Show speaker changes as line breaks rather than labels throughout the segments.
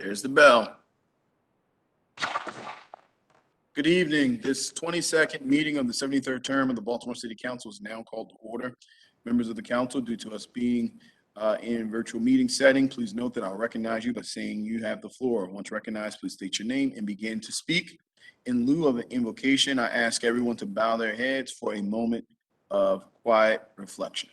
There's the bell. Good evening. This 22nd meeting of the 73rd term of the Baltimore City Council is now called to order. Members of the council, due to us being in virtual meeting setting, please note that I'll recognize you by saying you have the floor. Once recognized, please state your name and begin to speak. In lieu of an invocation, I ask everyone to bow their heads for a moment of quiet reflection.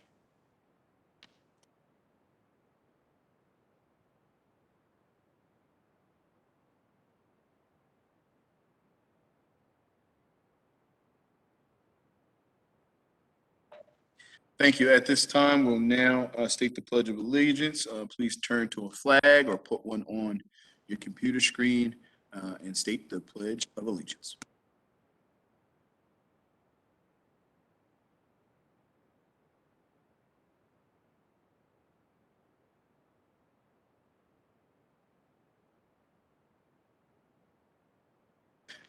Thank you. At this time, we'll now state the Pledge of Allegiance. Please turn to a flag or put one on your computer screen and state the Pledge of Allegiance.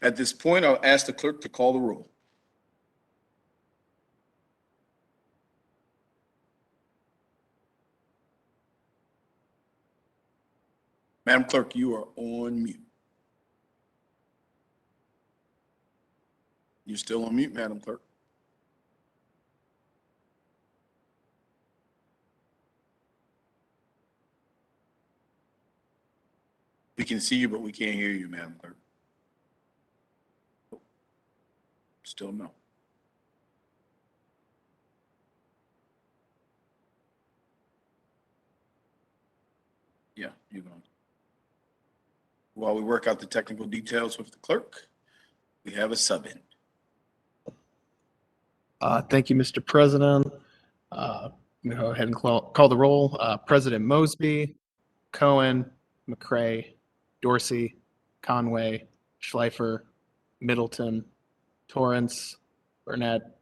At this point, I'll ask the clerk to call the roll. Madam Clerk, you are on mute. You're still on mute, Madam Clerk. We can see you, but we can't hear you, Madam Clerk. Still no. Yeah, you're going. While we work out the technical details with the clerk, we have a sub-in.
Thank you, Mr. President. Go ahead and call the roll. President Mosby, Cohen, McCray, Dorsey, Conway, Schleifer, Middleton, Torrance, Burnett,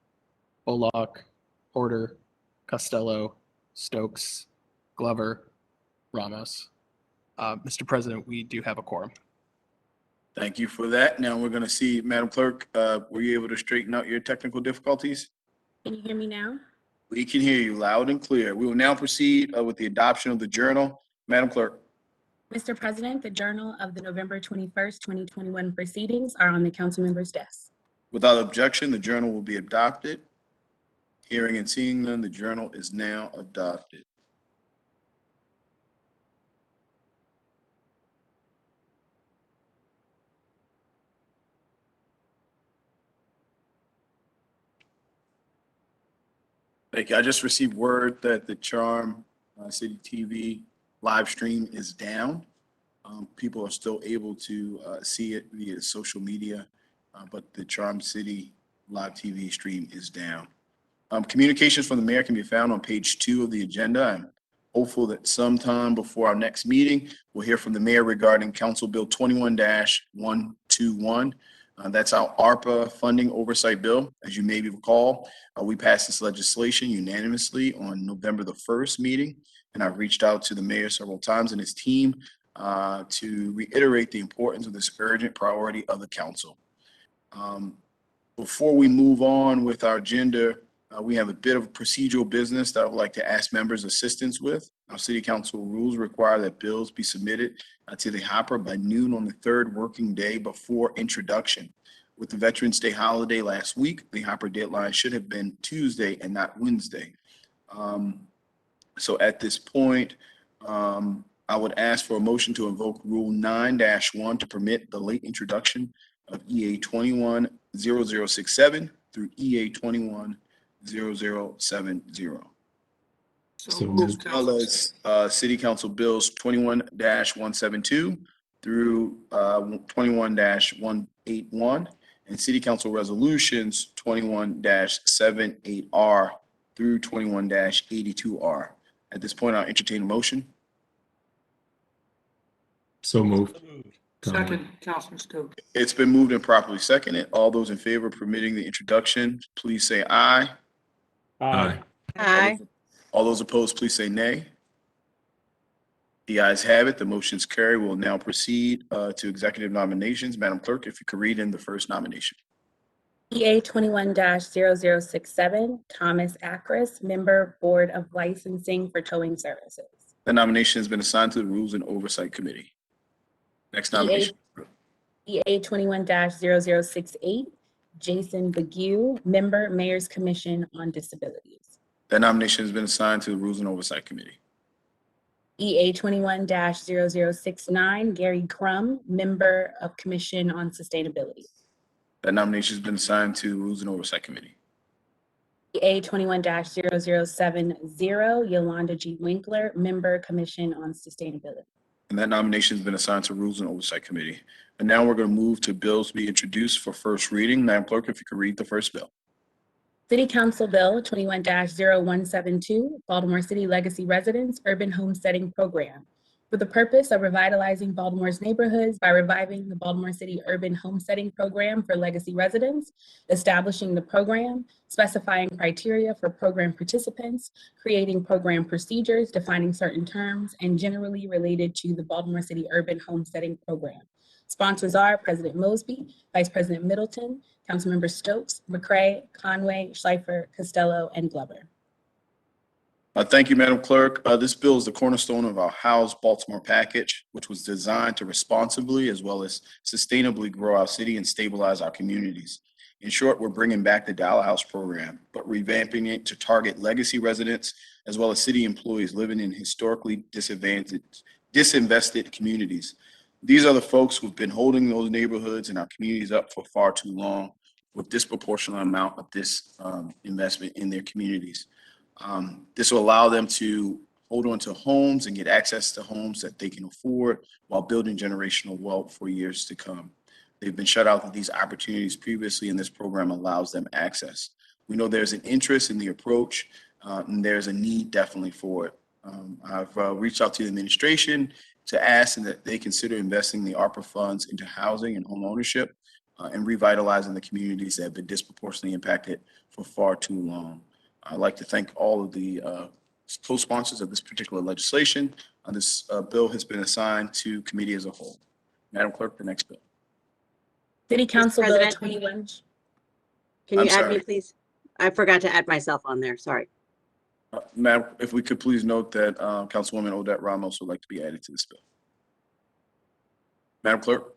Bullock, Porter, Costello, Stokes, Glover, Ramos. Mr. President, we do have a quorum.
Thank you for that. Now we're going to see, Madam Clerk, were you able to straighten out your technical difficulties?
Can you hear me now?
We can hear you loud and clear. We will now proceed with the adoption of the journal. Madam Clerk.
Mr. President, the journal of the November 21st, 2021 proceedings are on the council member's desk.
Without objection, the journal will be adopted. Hearing and seeing none, the journal is now adopted. Thank you. I just received word that the Charm City TV live stream is down. People are still able to see it via social media, but the Charm City live TV stream is down. Communications from the mayor can be found on page 2 of the agenda. I'm hopeful that sometime before our next meeting, we'll hear from the mayor regarding Council Bill 21-121. That's our ARPA funding oversight bill. As you may recall, we passed this legislation unanimously on November the 1st meeting, and I've reached out to the mayor several times and his team to reiterate the importance of this urgent priority of the council. Before we move on with our agenda, we have a bit of procedural business that I would like to ask members' assistance with. Our city council rules require that bills be submitted to the hopper by noon on the 3rd working day before introduction. With the Veterans Day holiday last week, the hopper deadline should have been Tuesday and not Wednesday. So at this point, I would ask for a motion to invoke Rule 9-1 to permit the late introduction of EA 21-0067 through EA 21-0070.
So moved.
As well as City Council Bills 21-172 through 21-181 and City Council Resolutions 21-78R through 21-82R. At this point, I'll entertain a motion.
So moved.
Second, Councilman Stokes.
It's been moved and properly seconded. All those in favor of permitting the introduction, please say aye.
Aye.
Aye.
All those opposed, please say nay. The ayes have it. The motion's carried. We'll now proceed to executive nominations. Madam Clerk, if you could read in the first nomination.
EA 21-0067, Thomas Akris, Member, Board of Licensing for Towing Services.
The nomination has been assigned to the Rules and Oversight Committee. Next nomination.
EA 21-0068, Jason Begue, Member, Mayor's Commission on Disabilities.
That nomination has been assigned to the Rules and Oversight Committee.
EA 21-0069, Gary Crum, Member of Commission on Sustainability.
That nomination has been assigned to the Rules and Oversight Committee.
EA 21-0070, Yolanda G. Winkler, Member, Commission on Sustainability.
And that nomination has been assigned to Rules and Oversight Committee. And now we're going to move to bills to be introduced for first reading. Madam Clerk, if you could read the first bill.
City Council Bill 21-0172, Baltimore City Legacy Residents Urban Homesteading Program, for the purpose of revitalizing Baltimore's neighborhoods by reviving the Baltimore City Urban Homesteading Program for legacy residents, establishing the program, specifying criteria for program participants, creating program procedures, defining certain terms, and generally related to the Baltimore City Urban Homesteading Program. Sponsors are President Mosby, Vice President Middleton, Councilmember Stokes, McCray, Conway, Schleifer, Costello, and Glover.
Thank you, Madam Clerk. This bill is the cornerstone of our House Baltimore package, which was designed to responsibly as well as sustainably grow our city and stabilize our communities. In short, we're bringing back the Dollar House program, but revamping it to target legacy residents as well as city employees living in historically disinvested communities. These are the folks who've been holding those neighborhoods and our communities up for far too long with disproportionate amount of this investment in their communities. This will allow them to hold on to homes and get access to homes that they can afford while building generational wealth for years to come. They've been shut out of these opportunities previously, and this program allows them access. We know there's an interest in the approach, and there's a need definitely for it. I've reached out to the administration to ask that they consider investing the ARPA funds into housing and home ownership and revitalizing the communities that have been disproportionately impacted for far too long. I'd like to thank all of the co-sponsors of this particular legislation. This bill has been assigned to committee as a whole. Madam Clerk, the next bill.
City Council Bill
President?
21.
Can
I'm
you add
sorry.
me, please? I forgot to add myself on there, sorry.
Madam, if we could please note that Councilwoman Odette Ramos would like to be added to this bill. Madam Clerk.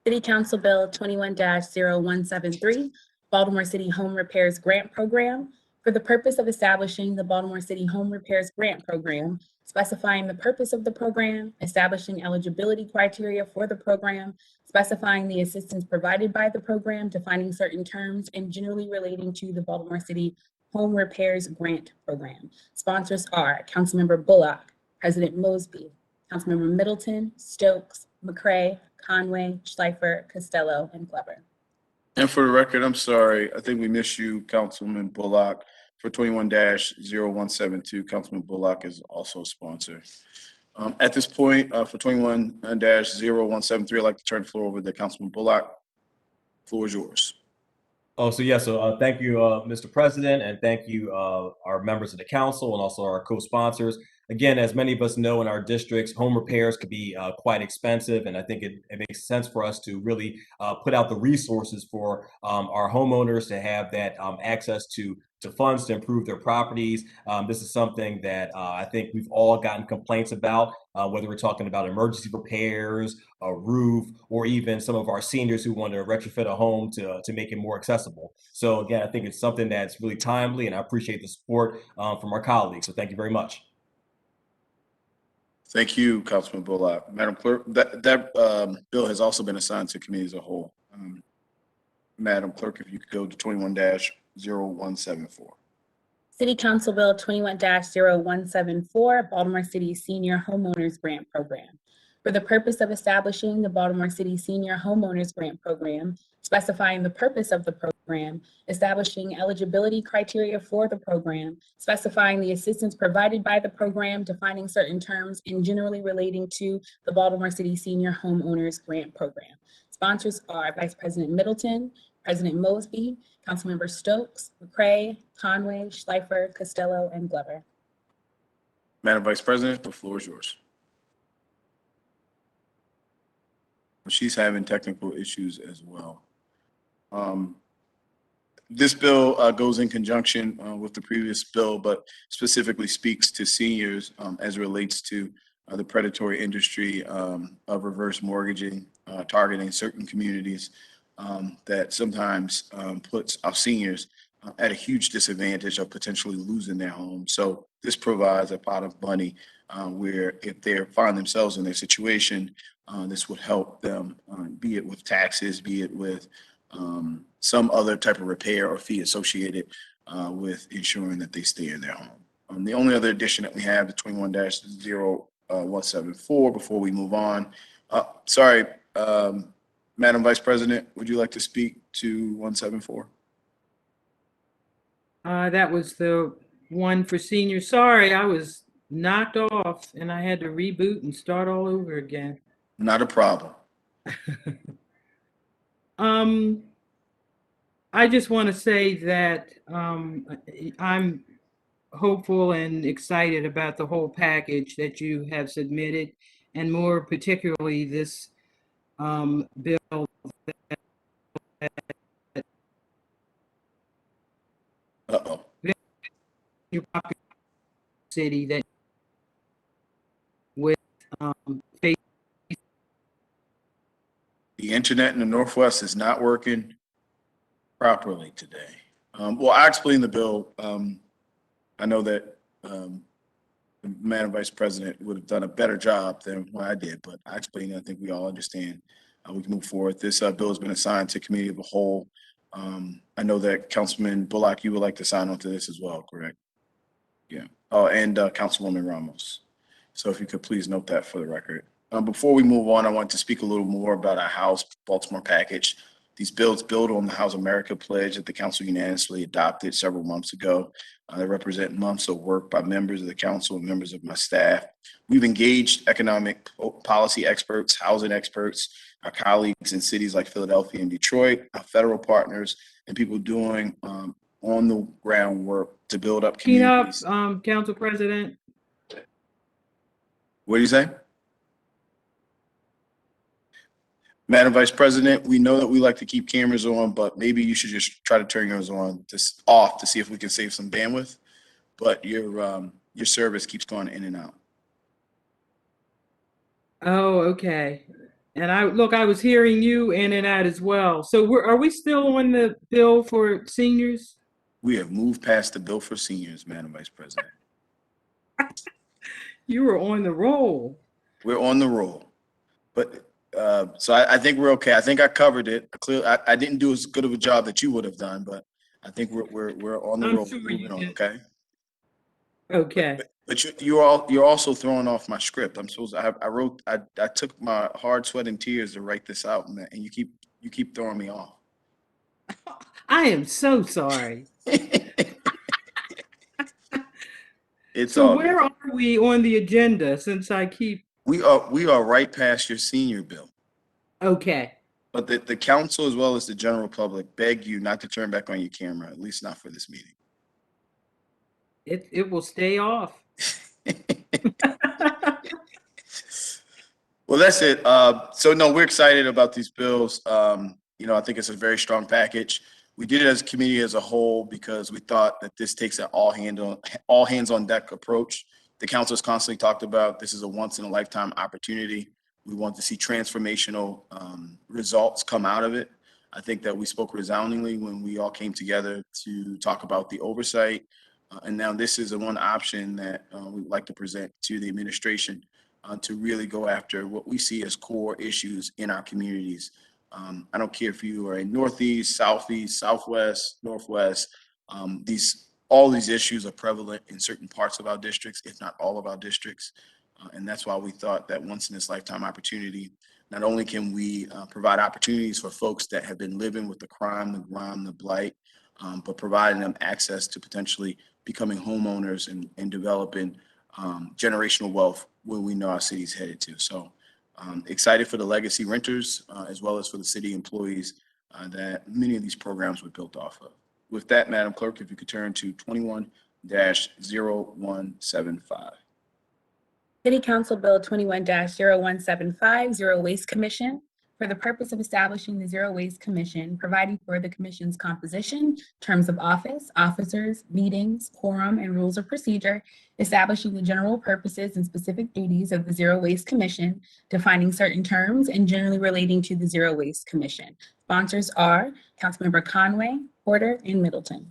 City Council Bill 21-0173, Baltimore City Home Repairs Grant Program, for the purpose of establishing the Baltimore City Home Repairs Grant Program, specifying the purpose of the program, establishing eligibility criteria for the program, specifying the assistance provided by the program, defining certain terms, and generally relating to the Baltimore City Home Repairs Grant Program. Sponsors are Councilmember Bullock, President Mosby, Councilmember Middleton, Stokes, McCray, Conway, Schleifer, Costello, and Glover.
And for the record, I'm sorry, I think we missed you, Councilman Bullock. For 21-0172, Councilman Bullock is also a sponsor. At this point, for 21-0173, I'd like to turn the floor over to Councilman Bullock. The floor is yours.
Oh, so yeah, so thank you, Mr. President, and thank you, our members of the council and also our co-sponsors. Again, as many of us know in our districts, home repairs could be quite expensive, and I think it makes sense for us to really put out the resources for our homeowners to have that access to funds to improve their properties. This is something that I think we've all gotten complaints about, whether we're talking about emergency repairs, a roof, or even some of our seniors who want to retrofit a home to make it more accessible. So again, I think it's something that's really timely, and I appreciate the support from our colleagues. So thank you very much.
Thank you, Councilman Bullock. Madam Clerk, that bill has also been assigned to committee as a whole. Madam Clerk, if you could go to 21-0174.
City Council Bill 21-0174, Baltimore City Senior Homeowners Grant Program, for the purpose of establishing the Baltimore City Senior Homeowners Grant Program, specifying the purpose of the program, establishing eligibility criteria for the program, specifying the assistance provided by the program, defining certain terms, and generally relating to the Baltimore City Senior Homeowners Grant Program. Sponsors are Vice President Middleton, President Mosby, Councilmember Stokes, McCray, Conway, Schleifer, Costello, and Glover.
Madam Vice President, the floor is yours. She's having technical issues as well. This bill goes in conjunction with the previous bill, but specifically speaks to seniors as it relates to the predatory industry of reverse mortgaging, targeting certain communities that sometimes puts our seniors at a huge disadvantage of potentially losing their home. So this provides a pot of money where if they find themselves in their situation, this would help them, be it with taxes, be it with some other type of repair or fee associated with ensuring that they stay in their home. The only other addition that we have is 21-0174 before we move on. Sorry, Madam Vice President, would you like to speak to 174?
That was the one for seniors. Sorry, I was knocked off and I had to reboot and start all over again.
Not a problem.
I just want to say that I'm hopeful and excited about the whole package that you have submitted, and more particularly this bill.
Uh-oh.
Your city that with face.
The internet in the Northwest is not working properly today. Well, I explained the bill. I know that the Madam Vice President would have done a better job than what I did, but I explained it. I think we all understand. We can move forward. This bill has been assigned to Committee of the Whole. I know that Councilman Bullock, you would like to sign on to this as well, correct? Yeah. Oh, and Councilwoman Ramos. So if you could please note that for the record. Before we move on, I want to speak a little more about our House Baltimore package. These bills build on the House America pledge that the council unanimously adopted several months ago. They represent months of work by members of the council and members of my staff. We've engaged economic policy experts, housing experts, our colleagues in cities like Philadelphia and Detroit, our federal partners, and people doing on the ground work to build up communities.
Council President.
What do you say? Madam Vice President, we know that we like to keep cameras on, but maybe you should just try to turn yours on off to see if we can save some bandwidth. But your service keeps going in and out.
Oh, okay. And I was hearing you in and out as well. So are we still on the bill for seniors?
We have moved past the bill for seniors, Madam Vice President.
You were on the roll.
We're on the roll. But so I think we're okay. I think I covered it. I didn't do as good of a job that you would have done, but I think we're on the
I'm
roll.
sure
Moving
you
on,
did.
okay?
Okay.
But you're also throwing off my script. I took my hard sweat and tears to write this out, and you keep throwing me off.
I am so sorry.
It's
So
all
where
good.
are we on the agenda since I keep,
We are right past your senior bill.
okay.
But the council as well as the general public beg you not to turn back on your camera, at least not for this meeting.
It will stay off.
Well, that's it. So no, we're excited about these bills. I think it's a very strong package. We did it as a committee as a whole because we thought that this takes an all hands on deck approach. The council has constantly talked about this is a once in a lifetime opportunity. We want to see transformational results come out of it. I think that we spoke resoundingly when we all came together to talk about the oversight. And now this is the one option that we'd like to present to the administration to really go after what we see as core issues in our communities. I don't care if you are in Northeast, Southeast, Southwest, Northwest. All these issues are prevalent in certain parts of our districts, if not all of our districts. And that's why we thought that once in this lifetime opportunity, not only can we provide opportunities for folks that have been living with the crime, the grime, the blight, but providing them access to potentially becoming homeowners and developing generational wealth where we know our city's headed to. So excited for the legacy renters as well as for the city employees that many of these programs were built off of. With that, Madam Clerk, if you could turn to 21-0175.
City Council Bill 21-0175, Zero Waste Commission, for the purpose of establishing the Zero Waste Commission, providing for the commission's composition, terms of office, officers, meetings, quorum, and rules of procedure, establishing the general purposes and specific duties of the Zero Waste Commission, defining certain terms, and generally relating to the Zero Waste Commission. Sponsors are Councilmember Conway, Porter, and Middleton.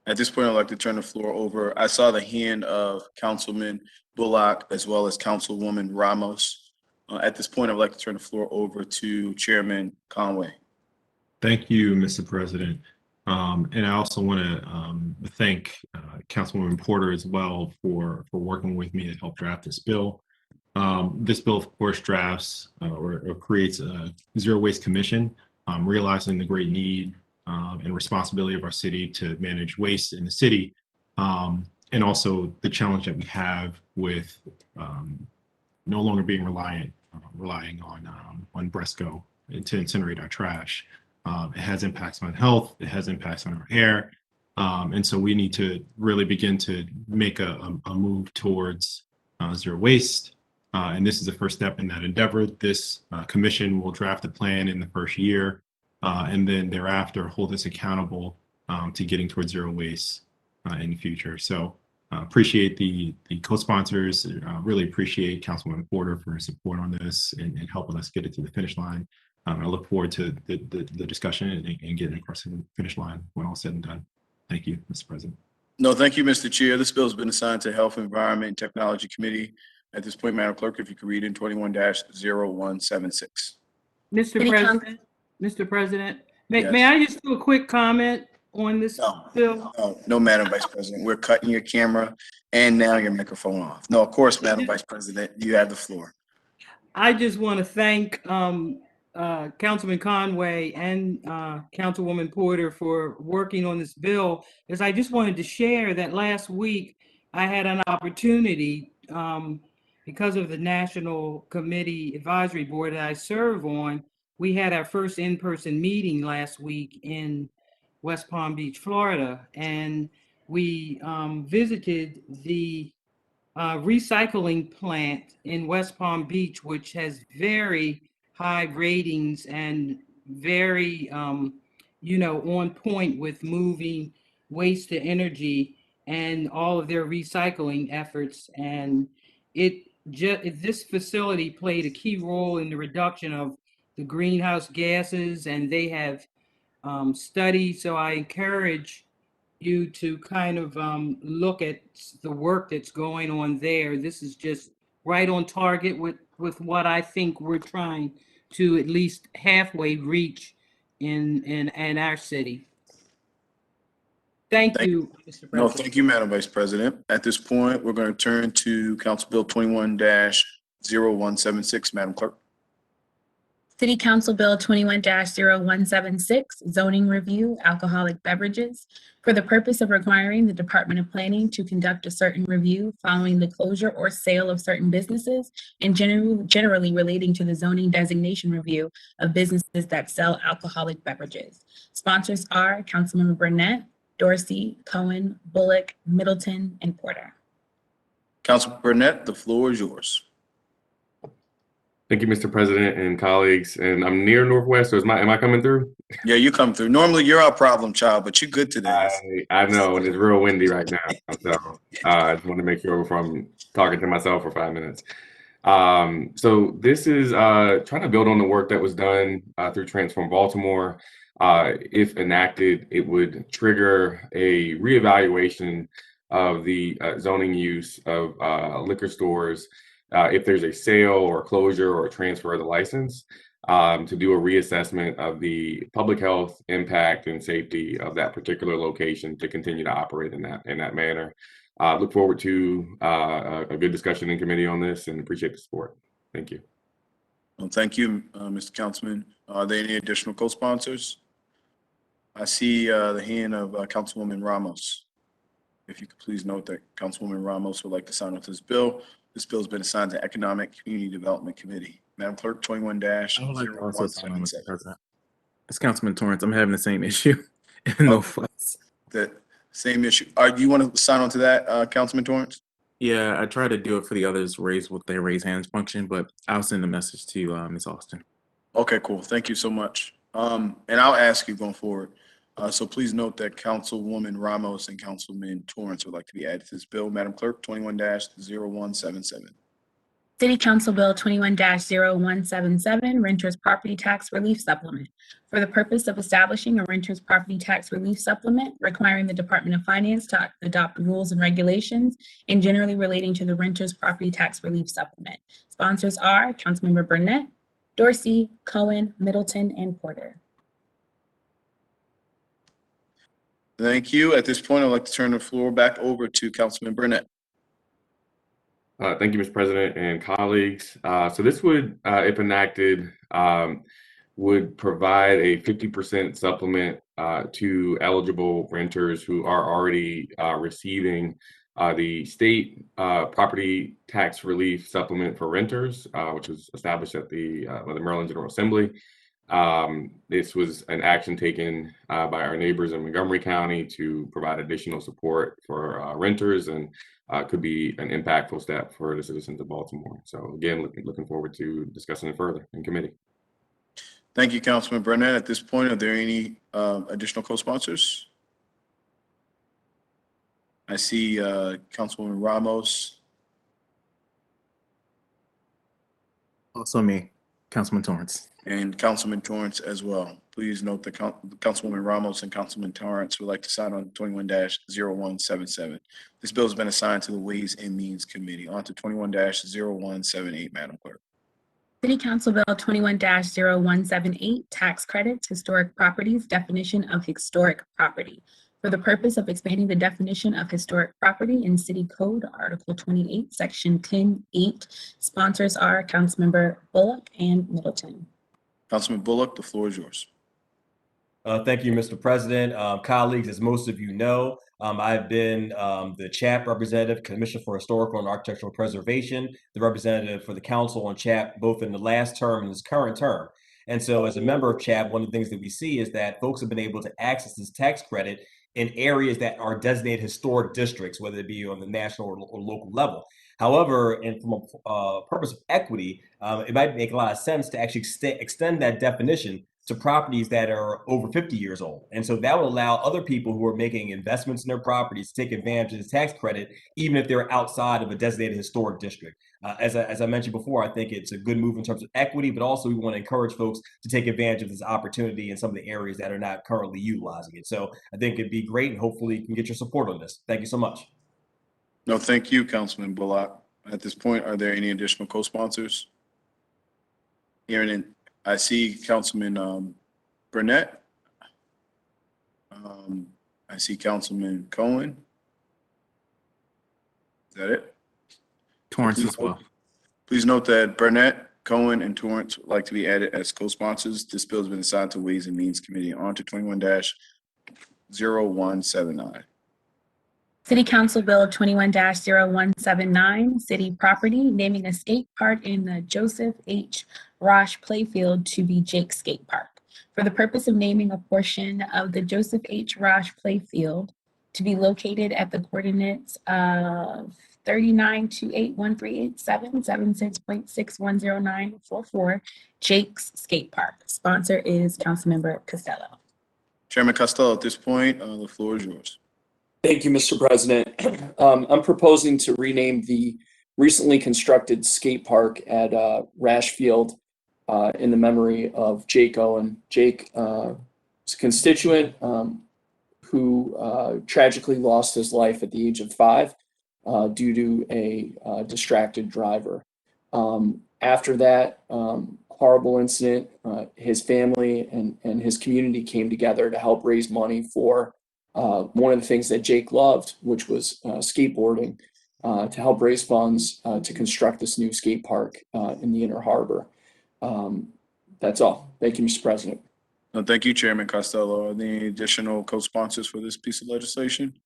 At this point, I'd like to turn the floor over. I saw the hand of Councilman Bullock as well as Councilwoman Ramos. At this point, I'd like to turn the floor over to Chairman Conway.
Thank you, Mr. President. And I also want to thank Councilwoman Porter as well for working with me to help draft this bill. This bill, of course, drafts or creates a Zero Waste Commission, realizing the great need and responsibility of our city to manage waste in the city, and also the challenge that we have with no longer being relying on Bresco to incinerate our trash. It has impacts on health. It has impacts on our air. And so we need to really begin to make a move towards zero waste. And this is the first step in that endeavor. This commission will draft a plan in the first year, and then thereafter hold us accountable to getting towards zero waste in the future. So appreciate the co-sponsors, really appreciate Councilwoman Porter for her support on this and helping us get it to the finish line. I look forward to the discussion and getting across the finish line when all said and done. Thank you, Mr. President.
No, thank you, Mr. Chair. This bill has been assigned to Health, Environment, and Technology Committee. At this point, Madam Clerk, if you could read in 21-0176.
Mr. President, may
Yes.
may I just do a quick comment on this bill?
No, Madam Vice President. We're cutting your camera and now your microphone off. No, of course, Madam Vice President, you have the floor.
I just want to thank Councilman Conway and Councilwoman Porter for working on this bill, because I just wanted to share that last week I had an opportunity because of the National Committee Advisory Board that I serve on. We had our first in-person meeting last week in West Palm Beach, Florida, and we visited the recycling plant in West Palm Beach, which has very high ratings and very, on point with moving waste to energy and all of their recycling efforts. And this facility played a key role in the reduction of the greenhouse gases, and they have studied. So I encourage you to kind of look at the work that's going on there. This is just right on target with what I think we're trying to at least halfway reach in our city. Thank you, Mr. President.
No, thank you, Madam Vice President. At this point, we're going to turn to Council Bill 21-0176, Madam Clerk.
City Council Bill 21-0176, zoning review, alcoholic beverages, for the purpose of requiring the Department of Planning to conduct a certain review following the closure or sale of certain businesses, and generally relating to the zoning designation review of businesses that sell alcoholic beverages. Sponsors are Councilmember Burnett, Dorsey, Cohen, Bullock, Middleton, and Porter.
Councilman Burnett, the floor is yours.
Thank you, Mr. President and colleagues. And I'm near Northwest, so am I coming through?
Yeah, you come through. Normally, you're our problem child, but you're good today.
I know, and it's real windy right now. So I just want to make sure before I'm talking to myself for 5 minutes. So this is trying to build on the work that was done through Transform Baltimore. If enacted, it would trigger a reevaluation of the zoning use of liquor stores if there's a sale or closure or a transfer of the license, to do a reassessment of the public health impact and safety of that particular location to continue to operate in that manner. Look forward to a good discussion in committee on this and appreciate the support. Thank you.
Well, thank you, Mr. Councilman. Are there any additional co-sponsors? I see the hand of Councilwoman Ramos. If you could please note that Councilwoman Ramos would like to sign off this bill. This bill has been assigned to Economic Community Development Committee. Madam Clerk, 21-0177.
It's Councilman Torrance. I'm having the same issue. No fuss.
The same issue. Do you want to sign on to that, Councilman Torrance?
Yeah, I try to do it for the others with their raise hands function, but I'll send a message to Ms. Austin.
Okay, cool. Thank you so much. And I'll ask you going forward. So please note that Councilwoman Ramos and Councilman Torrance would like to be added to this bill. Madam Clerk, 21-0177.
City Council Bill 21-0177, Renters Property Tax Relief Supplement. For the purpose of establishing a Renters Property Tax Relief Supplement, requiring the Department of Finance to adopt rules and regulations, and generally relating to the Renters Property Tax Relief Supplement. Sponsors are Councilmember Burnett, Dorsey, Cohen, Middleton, and Porter.
Thank you. At this point, I'd like to turn the floor back over to Councilman Burnett.
Thank you, Mr. President and colleagues. So this would, if enacted, would provide a 50% supplement to eligible renters who are already receiving the state property tax relief supplement for renters, which was established at by the Maryland General Assembly. This was an action taken by our neighbors in Montgomery County to provide additional support for renters, and could be an impactful step for the citizens of Baltimore. So again, looking forward to discussing it further in committee.
Thank you, Councilman Burnett. At this point, are there any additional co-sponsors? I see Councilwoman Ramos.
Also me, Councilman Torrance.
And Councilman Torrance as well. Please note that Councilwoman Ramos and Councilman Torrance would like to sign on 21-0177. This bill has been assigned to the Ways and Means Committee. On to 21-0178, Madam Clerk.
City Council Bill 21-0178, Tax Credits, Historic Properties, Definition of Historic Property. For the purpose of expanding the definition of historic property in City Code, Article 28, Section 10-8. Sponsors are Councilmember Bullock and Middleton.
Councilman Bullock, the floor is yours.
Thank you, Mr. President. Colleagues, as most of you know, I've been the CHAP representative, Commissioner for Historical and Architectural Preservation, the representative for the council on CHAP, both in the last term and this current term. And so as a member of CHAP, one of the things that we see is that folks have been able to access this tax credit in areas that are designated historic districts, whether it be on the national or local level. However, and from a purpose of equity, it might make a lot of sense to actually extend that definition to properties that are over 50 years old. And so that will allow other people who are making investments in their properties to take advantage of this tax credit, even if they're outside of a designated historic district. As I mentioned before, I think it's a good move in terms of equity, but also we want to encourage folks to take advantage of this opportunity in some of the areas that are not currently utilizing it. So I think it'd be great, and hopefully you can get your support on this. Thank you so much.
No, thank you, Councilman Bullock. At this point, are there any additional co-sponsors? Hearing in, I see Councilman Burnett. I see Councilman Cohen. Is that it?
Torrance as well.
Please note that Burnett, Cohen, and Torrance would like to be added as co-sponsors. This bill has been assigned to Ways and Means Committee. On to 21-0179.
City Council Bill 21-0179, City Property, naming a skate park in the Joseph H. Rosh Playfield to be Jake Skate Park. For the purpose of naming a portion of the Joseph H. Rosh Playfield to be located at the coordinates of 3928138776.610944, Jake's Skate Park. Sponsor is Councilmember Costello.
Chairman Costello, at this point, the floor is yours.
Thank you, Mr. President. I'm proposing to rename the recently constructed skate park at Rashfield in the memory of Jake Owen. Jake was a constituent who tragically lost his life at the age of 5 due to a distracted driver. After that horrible incident, his family and his community came together to help raise money for one of the things that Jake loved, which was skateboarding, to help raise funds to construct this new skate park in the Inner Harbor. That's all. Thank you, Mr. President.
No, thank you, Chairman Costello. Are there any additional co-sponsors for this piece of legislation?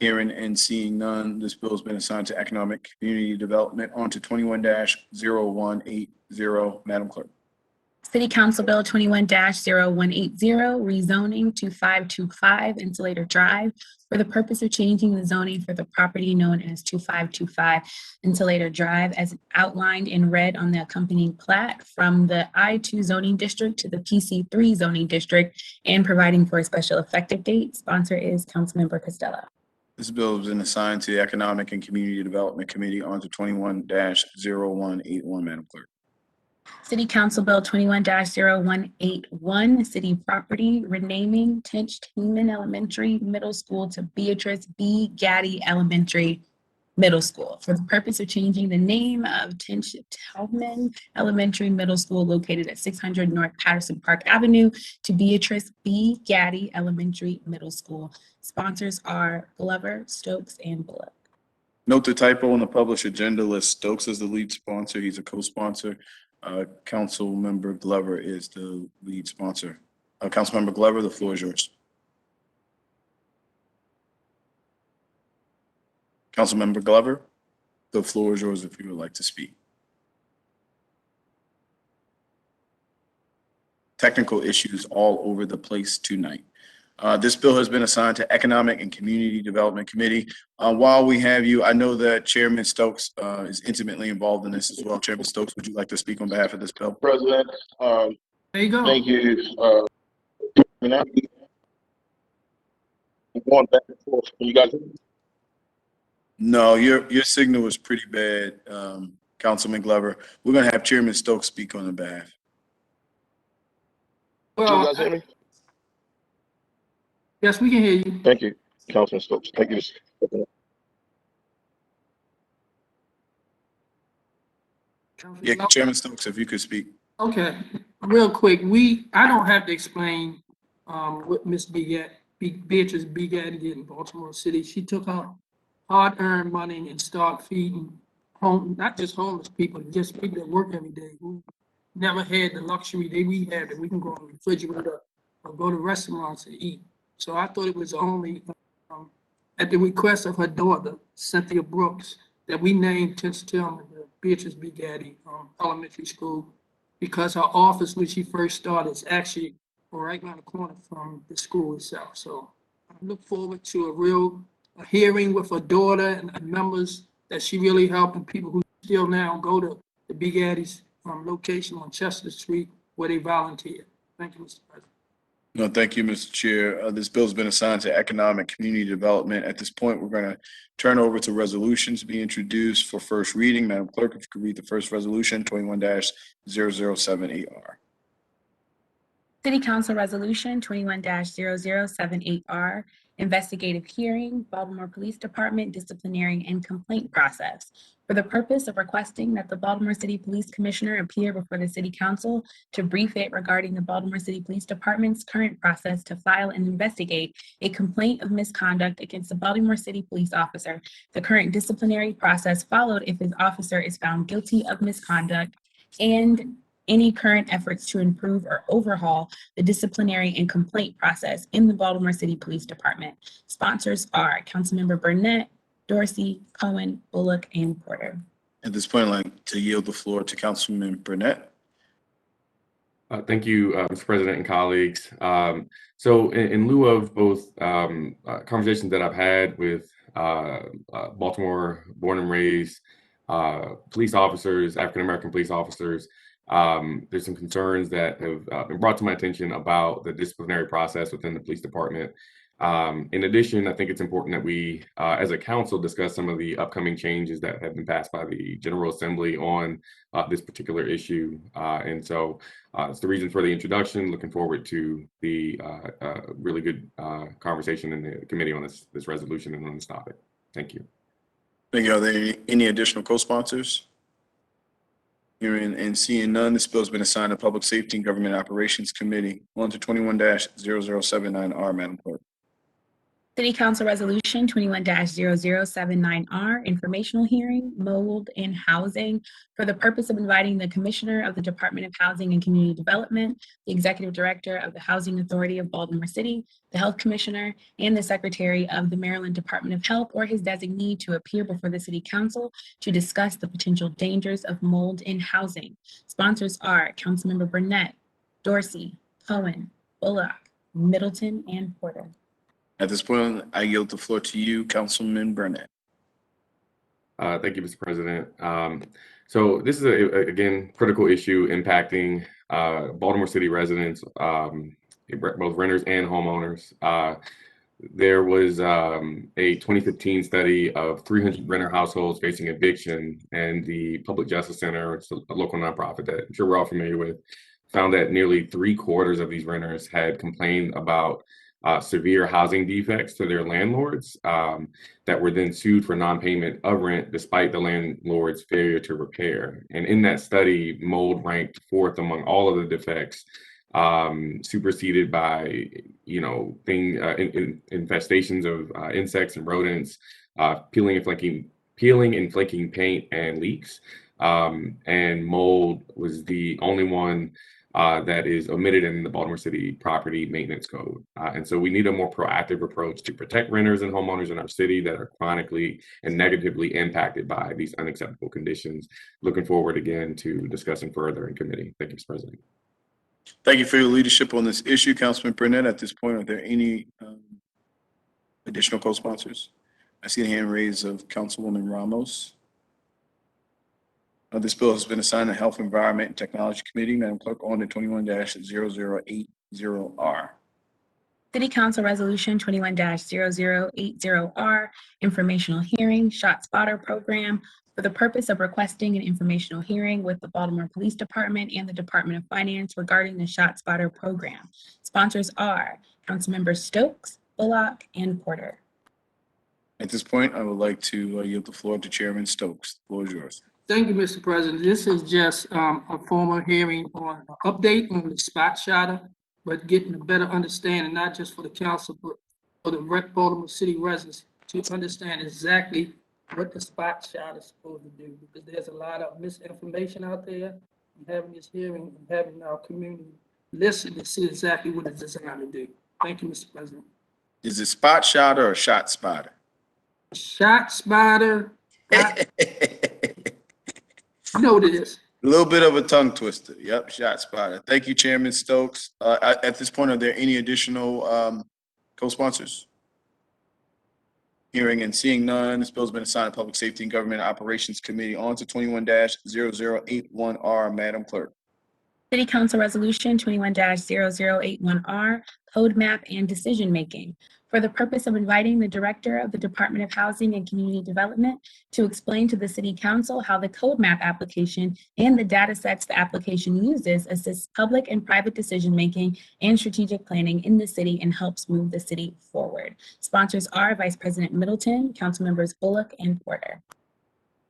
Hearing and seeing none, this bill has been assigned to Economic Community Development. On to 21-0180, Madam Clerk.
City Council Bill 21-0180, rezoning to 525 Insulator Drive for the purpose of changing the zoning for the property known as 2525 Insulator Drive as outlined in red on the accompanying plat from the I-2 zoning district to the PC3 zoning district and providing for a special effective date. Sponsor is Councilmember Costello.
This bill has been assigned to the Economic and Community Development Committee on to 21-0181, Madam Clerk.
City Council Bill 21-0181, city property renaming Tench Tiemann Elementary Middle School to Beatrice B. Gaddy Elementary Middle School for the purpose of changing the name of Tench Tiemann Elementary Middle School located at 600 North Patterson Park Avenue to Beatrice B. Gaddy Elementary Middle School. Sponsors are Glover, Stokes, and Bullock.
Note the typo on the published agenda lists Stokes as the lead sponsor. He's a co-sponsor. Councilmember Glover is the lead sponsor. Councilmember Glover, the floor is yours. Councilmember Glover, the floor is yours if you would like to speak. Technical issues all over the place tonight. This bill has been assigned to Economic and Community Development Committee. While we have you, I know that Chairman Stokes is intimately involved in this as well. Chairman Stokes, would you like to speak on behalf of this bill?
President,
There you go.
thank you. I'm going back and forth. Can you guys hear me?
No, your signal is pretty bad, Councilman Glover. We're going to have Chairman Stokes speak on the behalf.
Can you guys hear me?
Yes, we can hear you.
Thank you, Councilman Stokes. Thank you.
Yeah, Chairman Stokes, if you could speak.
Okay, real quick, I don't have to explain what Miss Beatrice B. Gaddy did in Baltimore City. She took out hard-earned money and started feeding not just homeless people, just people that work every day who never had the luxury that we have, that we can go in the refrigerator or go to restaurants and eat. So I thought it was only at the request of her daughter, Cynthia Brooks, that we named Tench Tillman the Beatrice B. Gaddy Elementary School, because her office, when she first started, is actually right around the corner from the school itself. So I look forward to a hearing with her daughter and members that she really helped, and people who still now go to the B. Gaddy's location on Chester Street where they volunteer. Thank you, Mr. President.
No, thank you, Mr. Chair. This bill's been assigned to Economic Community Development. At this point, we're going to turn over to resolutions to be introduced for first reading. Madam Clerk, if you could read the first resolution, 21-0078R.
City Council Resolution 21-0078R, investigative hearing, Baltimore Police Department disciplinary and complaint process. For the purpose of requesting that the Baltimore City Police Commissioner appear before the City Council to brief it regarding the Baltimore City Police Department's current process to file and investigate a complaint of misconduct against a Baltimore City police officer, the current disciplinary process followed if his officer is found guilty of misconduct, and any current efforts to improve or overhaul the disciplinary and complaint process in the Baltimore City Police Department. Sponsors are Councilmember Burnett, Dorsey, Cohen, Bullock, and Porter.
At this point, I'd like to yield the floor to Councilman Burnett.
Thank you, Mr. President and colleagues. So in lieu of both conversations that I've had with Baltimore born and raised police officers, African-American police officers, there's some concerns that have been brought to my attention about the disciplinary process within the police department. In addition, I think it's important that we, as a council, discuss some of the upcoming changes that have been passed by the General Assembly on this particular issue. And so it's the reason for the introduction. Looking forward to the really good conversation in the committee on this resolution and on this topic. Thank you.
Thank you. Are there any additional co-sponsors? Hearing and seeing none, this bill has been assigned to Public Safety and Government Operations Committee. On to 21-0079R, Madam Clerk.
City Council Resolution 21-0079R, informational hearing, mold in housing, for the purpose of inviting the Commissioner of the Department of Housing and Community Development, the Executive Director of the Housing Authority of Baltimore City, the Health Commissioner, and the Secretary of the Maryland Department of Health or his designee to appear before the City Council to discuss the potential dangers of mold in housing. Sponsors are Councilmember Burnett, Dorsey, Cohen, Bullock, Middleton, and Porter.
At this point, I yield the floor to you, Councilman Burnett.
Thank you, Mr. President. So this is, again, critical issue impacting Baltimore City residents, both renters and homeowners. There was a 2015 study of 300 renter households facing eviction, and the Public Justice Center, it's a local nonprofit that I'm sure we're all familiar with, found that nearly 3/4 of these renters had complained about severe housing defects to their landlords that were then sued for non-payment of rent despite the landlord's failure to repair. And in that study, mold ranked fourth among all of the defects, superseded by, infestations of insects and rodents, peeling and flaking paint, and leaks. And mold was the only one that is omitted in the Baltimore City Property Maintenance Code. And so we need a more proactive approach to protect renters and homeowners in our city that are chronically and negatively impacted by these unacceptable conditions. Looking forward again to discussing further in committee. Thank you, Mr. President.
Thank you for your leadership on this issue, Councilman Burnett. At this point, are there any additional co-sponsors? I see the hand raised of Councilwoman Ramos. This bill has been assigned to Health, Environment, and Technology Committee. Madam Clerk, on to 21-0080R.
City Council Resolution 21-0080R, informational hearing, Shot Spotter Program, for the purpose of requesting an informational hearing with the Baltimore Police Department and the Department of Finance regarding the Shot Spotter Program. Sponsors are Councilmembers Stokes, Bullock, and Porter.
At this point, I would like to yield the floor to Chairman Stokes. The floor is yours.
Thank you, Mr. President. This is just a formal hearing on an update on the spot shotter, but getting a better understanding, not just for the council, but for the Baltimore City residents to understand exactly what the spot shot is supposed to do, because there's a lot of misinformation out there. And having this hearing and having our community listen to see exactly what it's designed to do. Thank you, Mr. President.
Is it spot shotter or shot spotter?
Shot spotter. You know what it is.
A little bit of a tongue twister. Yep, shot spotter. Thank you, Chairman Stokes. At this point, are there any additional co-sponsors? Hearing and seeing none, this bill has been assigned to Public Safety and Government Operations Committee. On to 21-0081R, Madam Clerk.
City Council Resolution 21-0081R, Code Map and Decision Making, for the purpose of inviting the Director of the Department of Housing and Community Development to explain to the City Council how the Code Map application and the data sets the application uses assists public and private decision-making and strategic planning in the city and helps move the city forward. Sponsors are Vice President Middleton, Councilmembers Bullock, and Porter.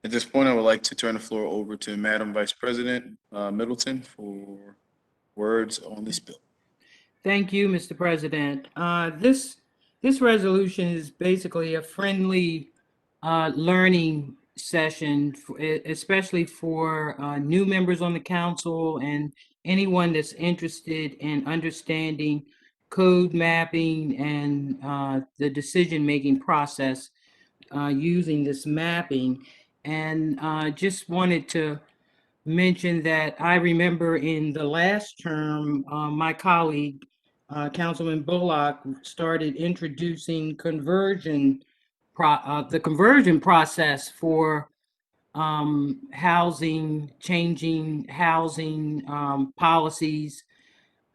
At this point, I would like to turn the floor over to Madam Vice President Middleton for words on this bill.
Thank you, Mr. President. This resolution is basically a friendly learning session, especially for new members on the council and anyone that's interested in understanding code mapping and the decision-making process using this mapping. And just wanted to mention that I remember in the last term, my colleague, Councilman Bullock, started introducing the conversion process for housing, changing housing policies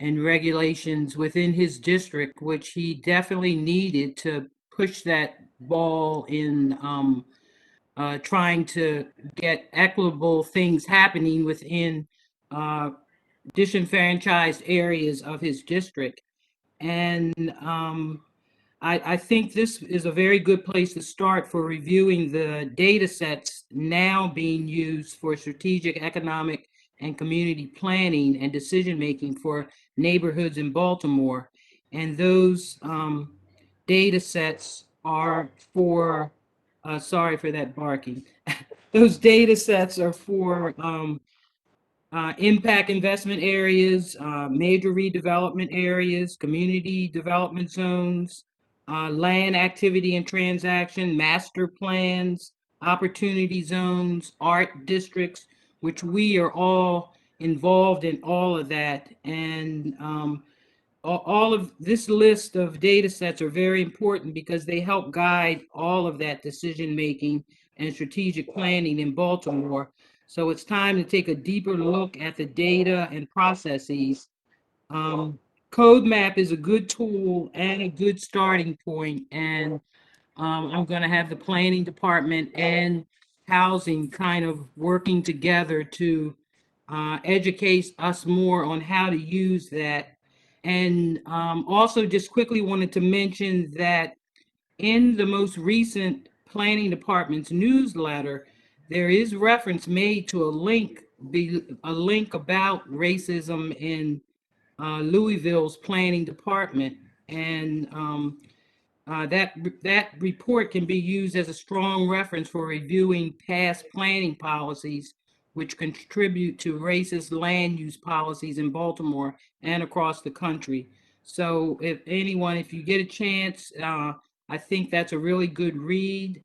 and regulations within his district, which he definitely needed to push that ball in trying to get equitable things happening within disenfranchised areas of his district. And I think this is a very good place to start for reviewing the data sets now being used for strategic economic and community planning and decision-making for neighborhoods in Baltimore. And those data sets are for, sorry for that barking. Those data sets are for impact investment areas, major redevelopment areas, community development zones, land activity and transaction, master plans, opportunity zones, art districts, which we are all involved in all of that. And all of this list of data sets are very important because they help guide all of that decision making and strategic planning in Baltimore. So it's time to take a deeper look at the data and processes. Code Map is a good tool and a good starting point, and I'm going to have the planning department and housing kind of working together to educate us more on how to use that. And also just quickly wanted to mention that in the most recent planning department's newsletter, there is reference made to a link about racism in Louisville's planning department. And that report can be used as a strong reference for reviewing past planning policies which contribute to racist land use policies in Baltimore and across the country. So if you get a chance, I think that's a really good read.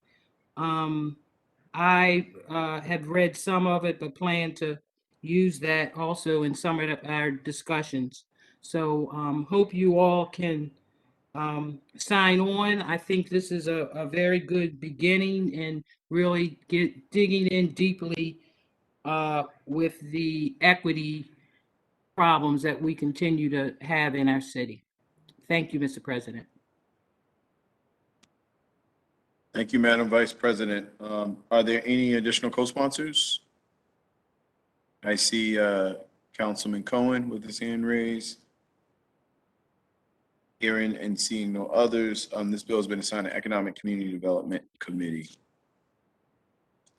I have read some of it, but plan to use that also in some of our discussions. So hope you all can sign on. I think this is a very good beginning and really digging in deeply with the equity problems that we continue to have in our city. Thank you, Mr. President.
Thank you, Madam Vice President. Are there any additional co-sponsors? I see Councilman Cohen with his hand raised. Hearing and seeing no others, this bill has been assigned to Economic Community Development Committee.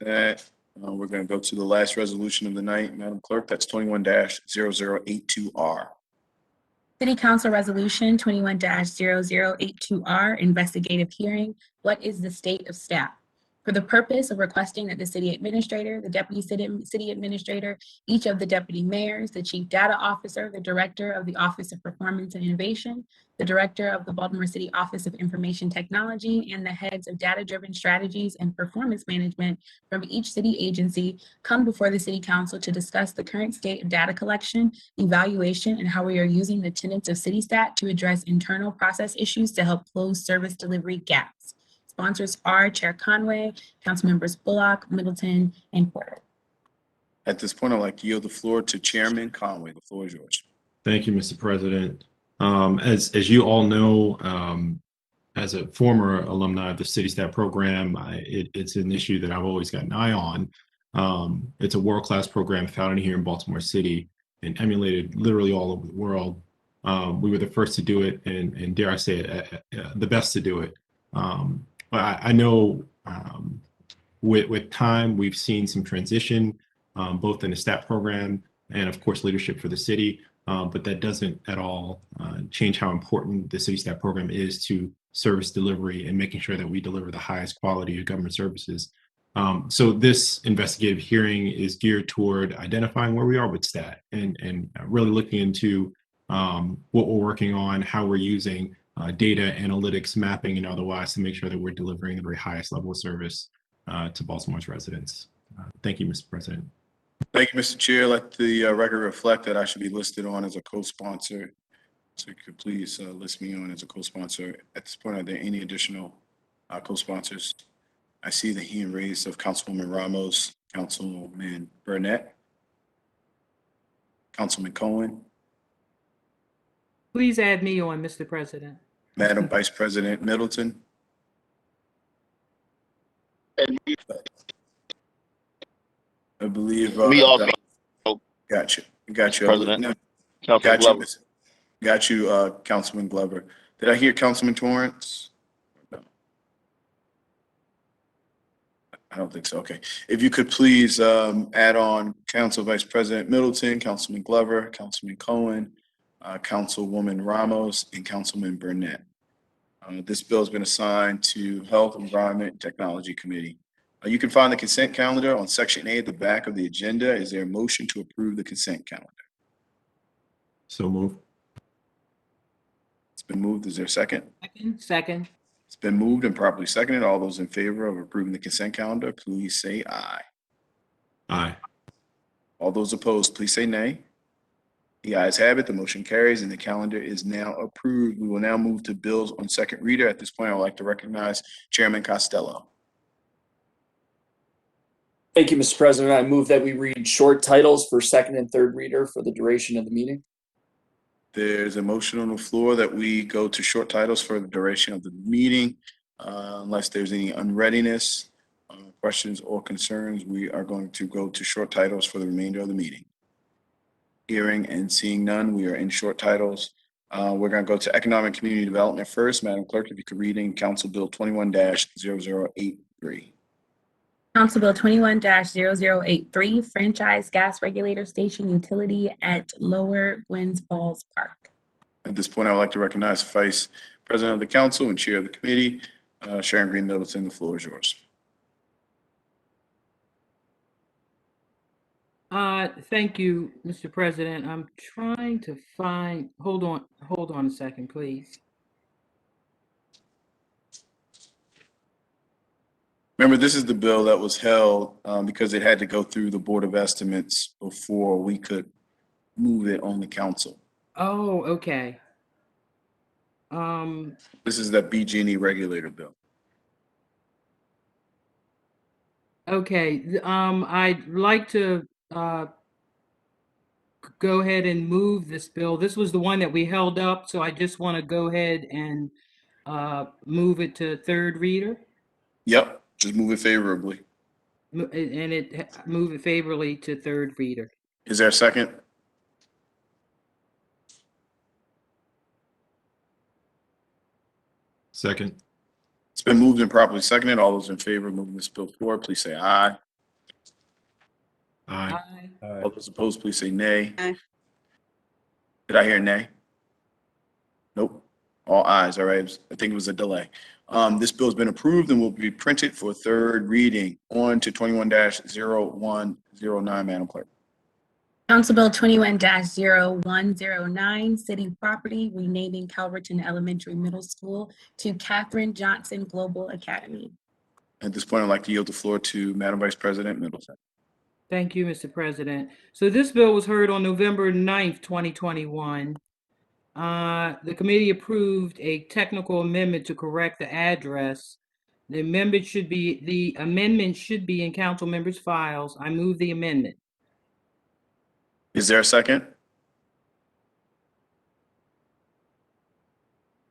That we're going to go to the last resolution of the night, Madam Clerk. That's 21-0082R.
City Council Resolution 21-0082R, investigative hearing. What is the state of staff? For the purpose of requesting that the city administrator, the deputy city administrator, each of the deputy mayors, the chief data officer, the director of the Office of Performance and Innovation, the director of the Baltimore City Office of Information Technology, and the heads of data-driven strategies and performance management from each city agency come before the city council to discuss the current state of data collection, evaluation, and how we are using the tenets of CityStat to address internal process issues to help close service delivery gaps. Sponsors are Chair Conway, Council Members Bullock, Middleton, and Porter.
At this point, I'd like to yield the floor to Chairman Conway. The floor is yours.
Thank you, Mr. President. As you all know, as a former alumni of the CityStat program, it's an issue that I've always got an eye on. It's a world-class program founded here in Baltimore City and emulated literally all over the world. We were the first to do it, and dare I say it, the best to do it. But I know with time, we've seen some transition, both in the STAT program and, of course, leadership for the city. But that doesn't at all change how important the CityStat program is to service delivery and making sure that we deliver the highest quality of government services. So this investigative hearing is geared toward identifying where we are with STAT and really looking into what we're working on, how we're using data, analytics, mapping, and otherwise to make sure that we're delivering the very highest level of service to Baltimore's residents. Thank you, Mr. President.
Thank you, Mr. Chair. Let the record reflect that I should be listed on as a co-sponsor. So you could please list me on as a co-sponsor. At this point, are there any additional co-sponsors? I see the hand raised of Councilwoman Ramos, Councilman Burnett, Councilman Cohen,
Please add me on, Mr. President.
Madam Vice President Middleton.
And
I believe.
we also,
Got you. Got you.
President.
No,
Councilman
got you.
Glover.
Got you, Councilman Glover. Did I hear Councilman Torrance? No. I don't think so. Okay. If you could please add on Council Vice President Middleton, Councilman Glover, Councilman Cohen, Councilwoman Ramos, and Councilman Burnett. This bill has been assigned to Health, Environment, and Technology Committee. You can find the consent calendar on Section A at the back of the agenda. Is there a motion to approve the consent calendar?
So move.
It's been moved. Is there a second?
Second.
It's been moved and properly seconded. All those in favor of approving the consent calendar, please say aye.
Aye.
All those opposed, please say nay. The ayes have it. The motion carries and the calendar is now approved. We will now move to bills on second reader. At this point, I would like to recognize Chairman Costello.
Thank you, Mr. President. I move that we read short titles for second and third reader for the duration of the meeting.
There's a motion on the floor that we go to short titles for the duration of the meeting. Unless there's any unreadiness, questions, or concerns, we are going to go to short titles for the remainder of the meeting. Hearing and seeing none, we are in short titles. We're going to go to Economic Community Development first. Madam Clerk, if you could read in Council Bill 21-0083.
Council Bill 21-0083, franchise gas regulator station utility at Lower Gwynns Falls Park.
At this point, I would like to recognize Vice President of the Council and Chair of the Committee, Sharon Green Middleton. The floor is yours.
Thank you, Mr. President. I'm trying to find, hold on a second, please.
Remember, this is the bill that was held because it had to go through the Board of Estimates before we could move it on the council.
Oh, okay.
This is that BG&E regulator bill.
Okay, I'd like to go ahead and move this bill. This was the one that we held up, so I just want to go ahead and move it to third reader.
Yep, just move it favorably.
Move it favorably to third reader.
Is there a second?
Second.
It's been moved and properly seconded. All those in favor of moving this bill forward, please say aye.
Aye.
All those opposed, please say nay.
Aye.
Did I hear nay? Nope. All ayes. All right. I think it was a delay. This bill has been approved and will be printed for third reading. On to 21-0109, Madam Clerk.
Council Bill 21-0109, city property, renaming Calverton Elementary Middle School to Katherine Johnson Global Academy.
At this point, I'd like to yield the floor to Madam Vice President Middleton.
Thank you, Mr. President. So this bill was heard on November 9th, 2021. The committee approved a technical amendment to correct the address. The amendment should be in council members' files. I move the amendment.
Is there a second?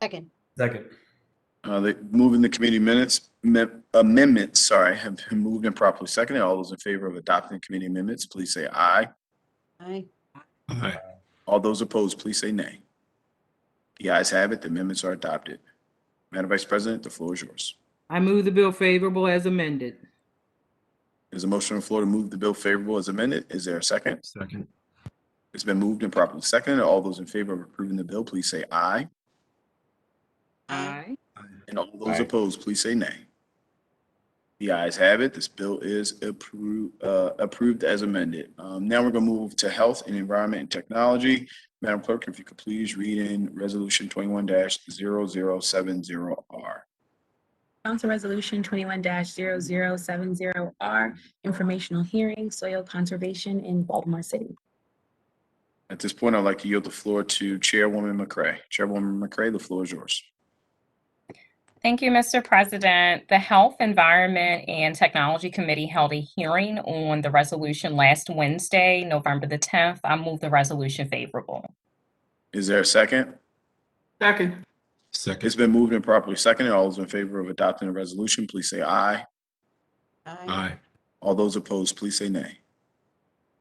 Second.
Second.
Moving the committee amendments, have been moved and properly seconded. All those in favor of adopting the committee amendments, please say aye.
Aye.
Aye.
All those opposed, please say nay. The ayes have it. The amendments are adopted. Madam Vice President, the floor is yours.
I move the bill favorable as amended.
There's a motion on the floor to move the bill favorable as amended. Is there a second?
Second.
It's been moved and properly seconded. All those in favor of approving the bill, please say aye.
Aye.
And all those
Aye.
opposed, please say nay. The ayes have it. This bill is approved as amended. Now we're going to move to Health and Environment and Technology. Madam Clerk, if you could please read in Resolution 21-0070R.
Council Resolution 21-0070R, informational hearing, soil conservation in Baltimore City.
At this point, I'd like to yield the floor to Chairwoman McCray. Chairwoman McCray, the floor is yours.
Thank you, Mr. President. The Health, Environment, and Technology Committee held a hearing on the resolution last Wednesday, November the 10th. I move the resolution favorable.
Is there a second?
Second.
Second.
It's been moved and properly seconded. All those in favor of adopting the resolution, please say aye.
Aye.
All those opposed, please say nay.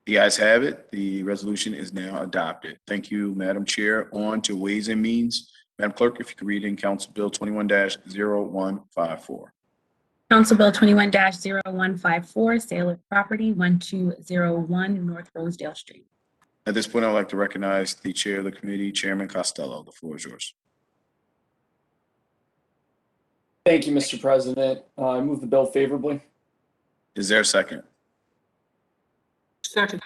The ayes have it. The resolution is now adopted. Thank you, Madam Chair. On to Ways and Means. Madam Clerk, if you could read in Council Bill 21-0154.
Council Bill 21-0154, sale of property, 1201 North Rosedale Street.
At this point, I'd like to recognize the Chair of the Committee, Chairman Costello. The floor is yours.
Thank you, Mr. President. I move the bill favorably.
Is there a second?
Second.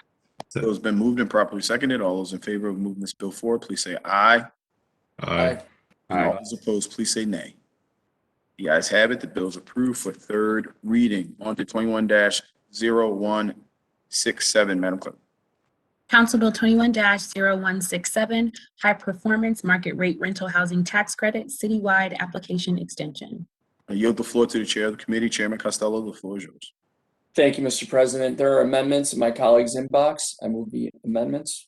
Bill has been moved and properly seconded. All those in favor of moving this bill forward, please say aye.
Aye.
And all those opposed, please say nay. The ayes have it. The bill is approved for third reading. On to 21-0167, Madam Clerk.
Council Bill 21-0167, High Performance Market Rate Rental Housing Tax Credit Citywide Application Extension.
I yield the floor to the Chair of the Committee, Chairman Costello. The floor is yours.
Thank you, Mr. President. There are amendments in my colleague's inbox. I move the amendments.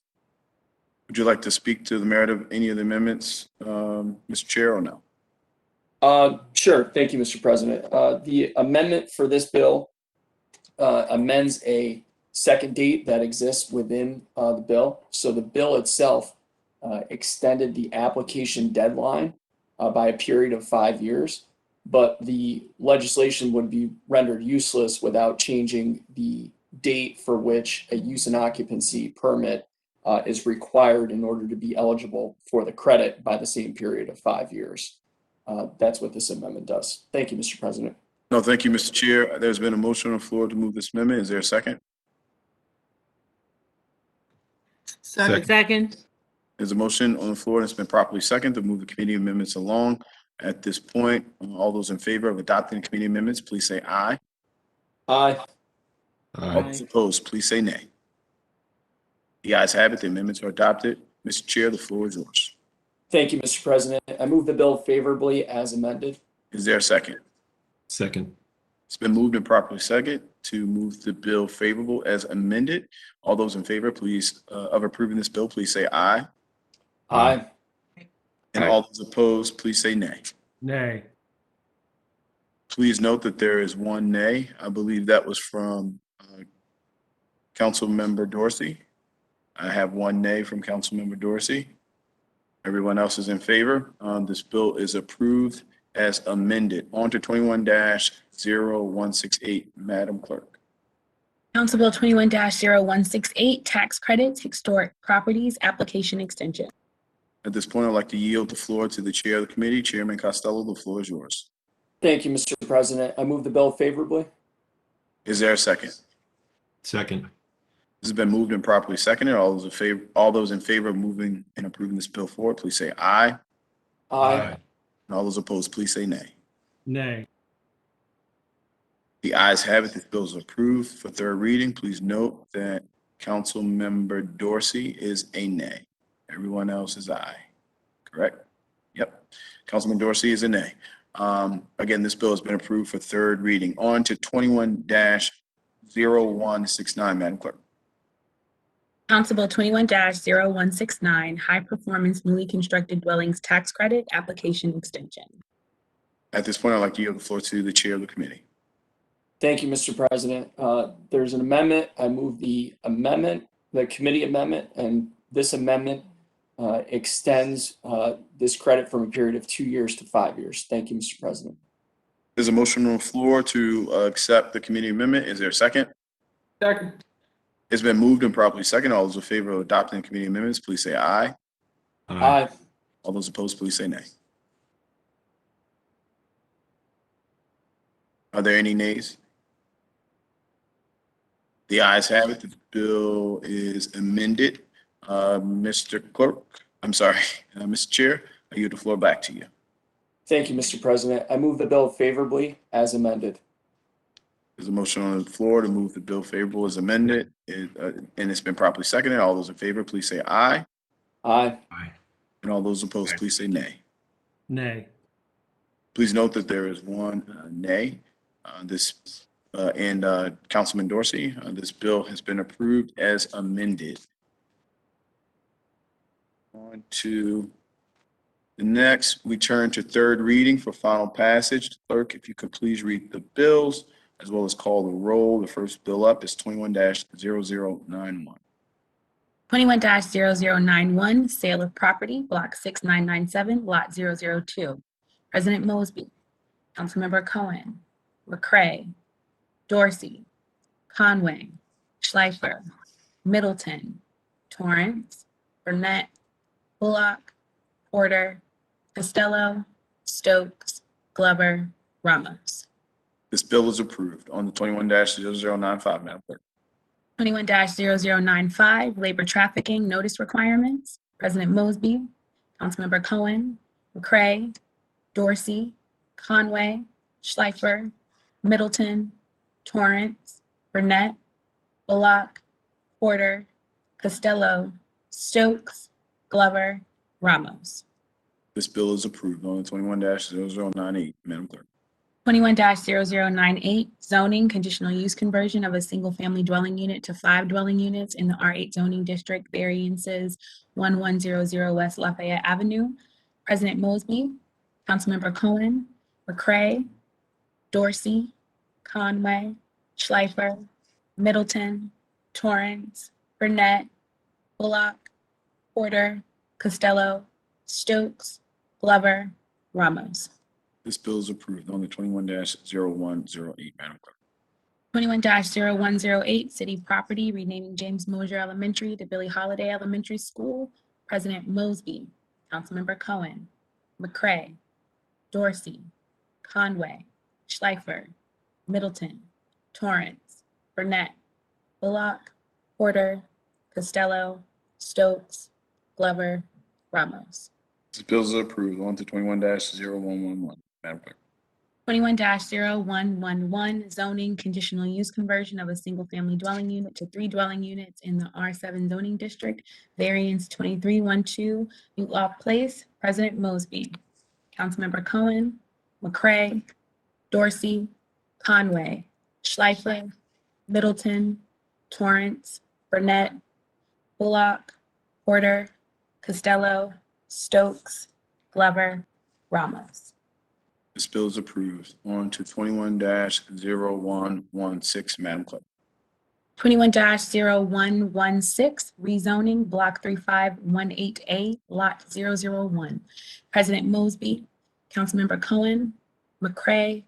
Would you like to speak to the merit of any of the amendments, Mr. Chair, or no?
Sure. Thank you, Mr. President. The amendment for this bill amends a second date that exists within the bill. So the bill itself extended the application deadline by a period of 5 years, but the legislation would be rendered useless without changing the date for which a use and occupancy permit is required in order to be eligible for the credit by the same period of 5 years. That's what this amendment does. Thank you, Mr. President.
No, thank you, Mr. Chair. There's been a motion on the floor to move this amendment. Is there a second?
Second.
There's a motion on the floor and it's been properly seconded to move the committee amendments along. At this point, all those in favor of adopting the committee amendments, please say aye.
Aye.
All those opposed, please say nay. The ayes have it. The amendments are adopted. Mr. Chair, the floor is yours.
Thank you, Mr. President. I move the bill favorably as amended.
Is there a second?
Second.
It's been moved and properly seconded to move the bill favorable as amended. All those in favor, please, of approving this bill, please say aye.
Aye.
And all those opposed, please say nay.
Nay.
Please note that there is one nay. I believe that was from Councilmember Dorsey. I have one nay from Councilmember Dorsey. Everyone else is in favor. This bill is approved as amended. On to 21-0168, Madam Clerk.
Council Bill 21-0168, Tax Credits, Historic Properties Application Extension.
At this point, I'd like to yield the floor to the Chair of the Committee, Chairman Costello. The floor is yours.
Thank you, Mr. President. I move the bill favorably.
Is there a second?
Second.
This has been moved and properly seconded. All those in favor of moving and approving this bill forward, please say aye.
Aye.
And all those opposed, please say nay.
Nay.
The ayes have it. This bill is approved for third reading. Please note that Councilmember Dorsey is a nay. Everyone else is aye. Correct? Yep. Councilman Dorsey is a nay. Again, this bill has been approved for third reading. On to 21-0169, Madam Clerk.
Council Bill 21-0169, High Performance Newly Constructed Dwellings Tax Credit Application Extension.
At this point, I'd like to yield the floor to the Chair of the Committee.
Thank you, Mr. President. There's an amendment. I move the amendment, the committee amendment, and this amendment extends this credit from a period of 2 years to 5 years. Thank you, Mr. President.
There's a motion on the floor to accept the committee amendment. Is there a second?
Second.
It's been moved and properly seconded. All those in favor of adopting the committee amendments, please say aye.
Aye.
All those opposed, please say nay. Are there any nays? The ayes have it. The bill is amended. Mr. Chair, I yield the floor back to you.
Thank you, Mr. President. I move the bill favorably as amended.
There's a motion on the floor to move the bill favorable as amended, and it's been properly seconded. All those in favor, please say aye.
Aye.
And all those opposed, please say nay.
Nay.
Please note that there is one nay. Councilman Dorsey, this bill has been approved as amended. On to the next, we turn to third reading for final passage. Clerk, if you could please read the bills as well as call the roll. The first bill up is 21-0091.
21-0091, Sale of Property, Block 6997, Lot 002. President Mosby, Councilmember Cohen, McCray, Dorsey, Conway, Schleifer, Middleton, Torrance, Burnett, Bullock, Porter, Costello, Stokes, Glover, Ramos.
This bill is approved. On to 21-0095, Madam Clerk.
21-0095, labor trafficking notice requirements. President Mosby, Councilmember Cohen, McCray, Dorsey, Conway, Schleifer, Middleton, Torrance, Burnett, Bullock, Porter, Costello, Stokes, Glover, Ramos.
This bill is approved. On to 21-0098, Madam Clerk.
21-0098, zoning conditional use conversion of a single-family dwelling unit to 5 dwelling units in the R8 zoning district, variances 1100 West Lafayette Avenue. President Mosby, Councilmember Cohen, McCray, Dorsey, Conway, Schleifer, Middleton, Torrance, Burnett, Bullock, Porter, Costello, Stokes, Glover, Ramos.
This bill is approved. On to 21-0108, Madam Clerk.
21-0108, city property renaming James Mosier Elementary to Billie Holiday Elementary School. President Mosby, Councilmember Cohen, McCray, Dorsey, Conway, Schleifer, Middleton, Torrance, Burnett, Bullock, Porter, Costello, Stokes, Glover, Ramos.
This bill is approved. On to 21-0111, Madam Clerk.
21-0111, zoning conditional use conversion of a single-family dwelling unit to 3 dwelling units in the R7 zoning district, variance 2312, Newlock Place. President Mosby, Councilmember Cohen, McCray, Dorsey, Conway, Schleifer, Middleton, Torrance, Burnett, Bullock, Porter, Costello, Stokes, Glover, Ramos.
This bill is approved. On to 21-0116, Madam Clerk.
21-0116, rezoning Block 3518A, Lot 001. President Mosby, Councilmember Cohen, McCray,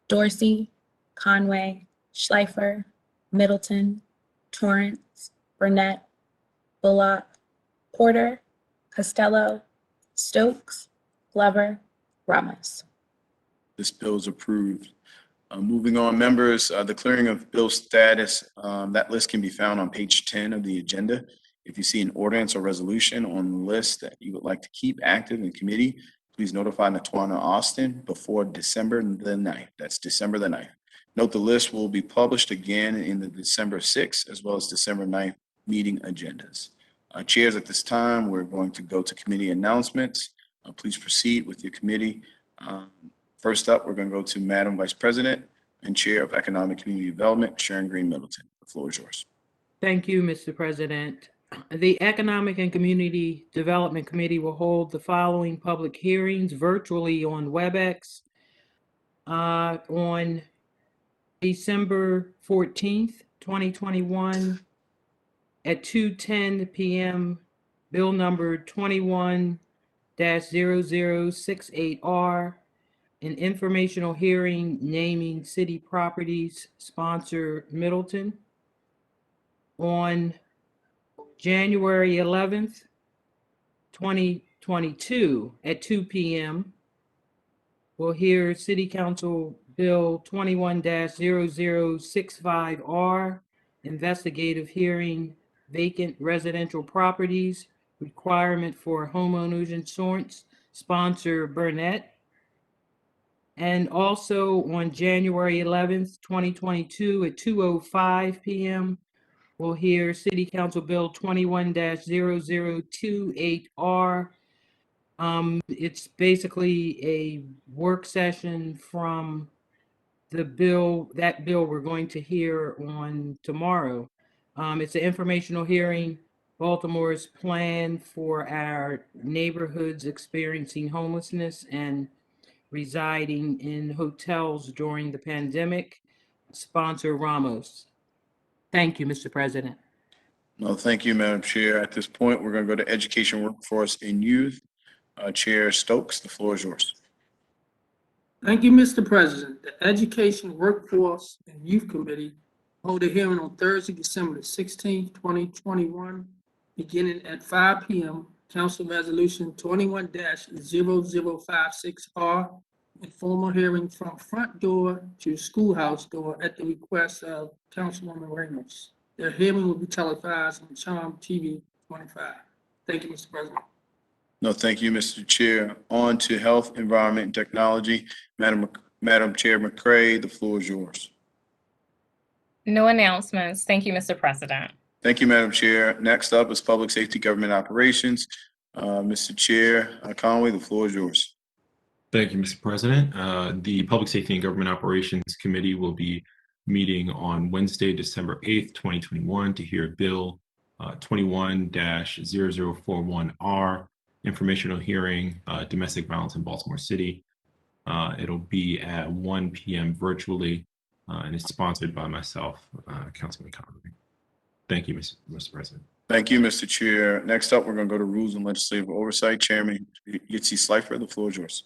Dorsey, Conway, Schleifer, Middleton, Torrance, Burnett, Bullock, Porter, Costello, Stokes, Glover, Ramos.
This bill is approved. Moving on, members, the clearing of bill status, that list can be found on page 10 of the agenda. If you see an ordinance or resolution on the list that you would like to keep active in committee, please notify Natwana Austin before December the 9th. That's December the 9th. Note the list will be published again in the December 6th as well as December 9th meeting agendas. Chairs, at this time, we're going to go to committee announcements. Please proceed with your committee. First up, we're going to go to Madam Vice President and Chair of Economic Community Development, Sharon Green Middleton. The floor is yours.
Thank you, Mr. President. The Economic and Community Development Committee will hold the following public hearings virtually on WebEx on December 14th, 2021 at 2:10 p.m. Bill number 21-0068R, an informational hearing naming city properties, sponsor Middleton. On January 11th, 2022 at 2 p.m., we'll hear City Council Bill 21-0065R, investigative hearing, vacant residential properties, requirement for homeowners insurance, sponsor Burnett. And also on January 11th, 2022 at 2:05 p.m., we'll hear City Council Bill 21-0028R. It's basically a work session from that bill we're going to hear on tomorrow. It's an informational hearing, Baltimore's plan for our neighborhoods experiencing homelessness and residing in hotels during the pandemic, sponsor Ramos. Thank you, Mr. President.
No, thank you, Madam Chair. At this point, we're going to go to Education, Workforce, and Youth. Chair Stokes, the floor is yours.
Thank you, Mr. President. The Education, Workforce, and Youth Committee hold a hearing on Thursday, December the 16th, 2021, beginning at 5 p.m. Council Resolution 21-0056R, informal hearing from front door to schoolhouse door at the request of Councilwoman Ramos. The hearing will be televised on Charm TV 25. Thank you, Mr. President.
No, thank you, Mr. Chair. On to Health, Environment, and Technology. Madam Chair McCray, the floor is yours.
No announcements. Thank you, Mr. President.
Thank you, Madam Chair. Next up is Public Safety Government Operations. Mr. Chair Conway, the floor is yours.
Thank you, Mr. President. The Public Safety and Government Operations Committee will be meeting on Wednesday, December 8th, 2021 to hear Bill 21-0041R, informational hearing, domestic violence in Baltimore City. It'll be at 1 p.m. virtually, and it's sponsored by myself, Councilman Conway. Thank you, Mr. President.
Thank you, Mr. Chair. Next up, we're going to go to Rules and Legislative Oversight. Chairman Yitzi Slifer, the floor is yours.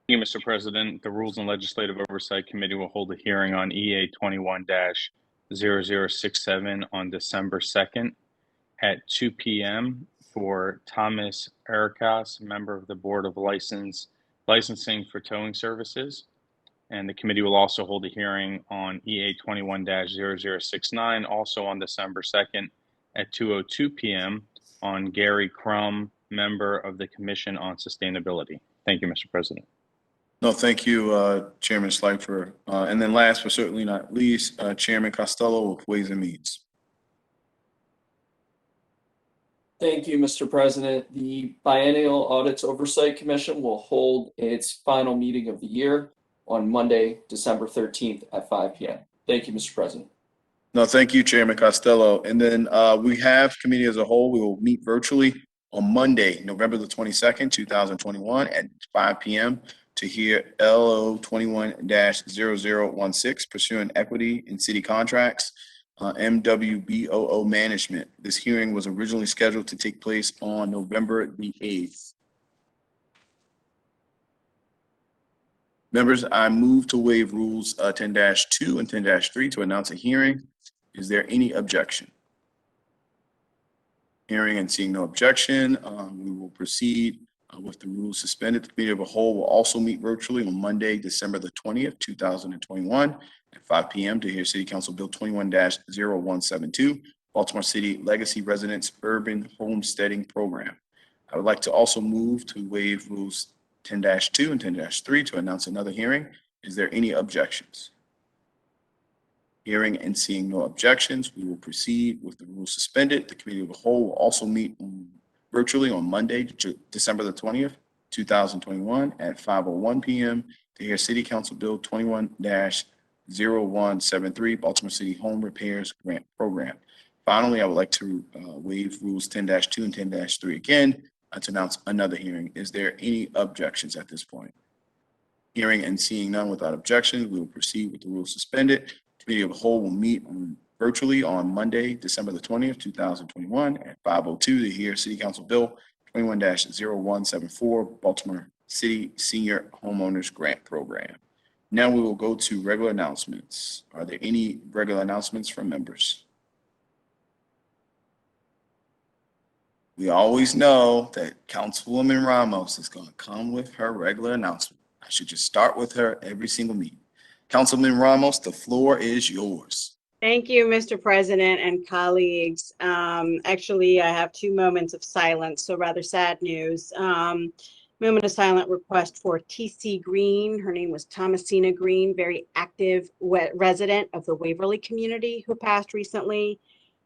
Thank you, Mr. President. The Rules and Legislative Oversight Committee will hold a hearing on EA 21-0067 on December 2nd at 2 p.m. for Thomas Erikas, member of the Board of Licensing for Towing Services. And the committee will also hold a hearing on EA 21-0069, also on December 2nd at 2:02 p.m. on Gary Crum, member of the Commission on Sustainability. Thank you, Mr. President.
No, thank you, Chairman Slifer. And then last but certainly not least, Chairman Costello with Ways and Means.
Thank you, Mr. President. The Biennial Audits Oversight Commission will hold its final meeting of the year on Monday, December 13th at 5 p.m. Thank you, Mr. President.
No, thank you, Chairman Costello. And then we have committee as a whole. We will meet virtually on Monday, November the 22nd, 2021 at 5 p.m. to hear LO 21-0016, Pursuing Equity in City Contracts, MWBOO Management. This hearing was originally scheduled to take place on November the 8th. Members, I move to waive rules 10-2 and 10-3 to announce a hearing. Is there any objection? Hearing and seeing no objection, we will proceed with the rules suspended. The committee of a whole will also meet virtually on Monday, December the 20th, 2021 at 5 p.m. to hear City Council Bill 21-0172, Baltimore City Legacy Residents Urban Homesteading Program. I would like to also move to waive rules 10-2 and 10-3 to announce another hearing. Is there any objections? Hearing and seeing no objections, we will proceed with the rules suspended. The committee of the whole will also meet virtually on Monday, December the 20th, 2021 at 5:01 p.m. to hear City Council Bill 21-0173, Baltimore City Home Repairs Grant Program. Finally, I would like to waive rules 10-2 and 10-3 again to announce another hearing. Is there any objections at this point? Hearing and seeing none without objections, we will proceed with the rules suspended. Committee of the whole will meet virtually on Monday, December the 20th, 2021 at 5:02 to hear City Council Bill 21-0174, Baltimore City Senior Homeowners Grant Program. Now we will go to regular announcements. Are there any regular announcements from members? We always know that Councilwoman Ramos is going to come with her regular announcement. I should just start with her every single meeting. Councilman Ramos, the floor is yours.
Thank you, Mr. President and colleagues. Actually, I have 2 moments of silence, so rather sad news. Moment of silent request for TC Green. Her name was Thomasina Green, very active resident of the Waverly community who passed recently.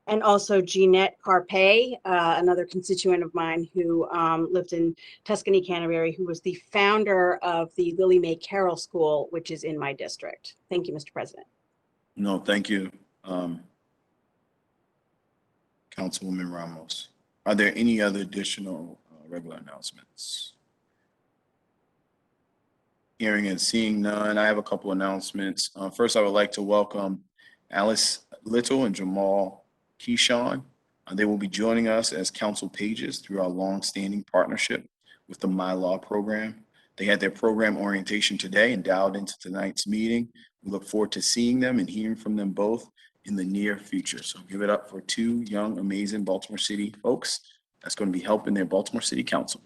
And also Jeanette Carpay, another constituent of mine who lived in Tuscany, Canterbury, who was the founder of the Lily Mae Carroll School, which is in my district. Thank you, Mr. President.
No, thank you, Councilwoman Ramos. Are there any other additional regular announcements? Hearing and seeing none, I have a couple announcements. First, I would like to welcome Alice Little and Jamal Keyshawn. They will be joining us as council pages through our long-standing partnership with the My Law program. They had their program orientation today and dialed into tonight's meeting. We look forward to seeing them and hearing from them both in the near future. So give it up for 2 young, amazing Baltimore City folks that's going to be helping their Baltimore City Council.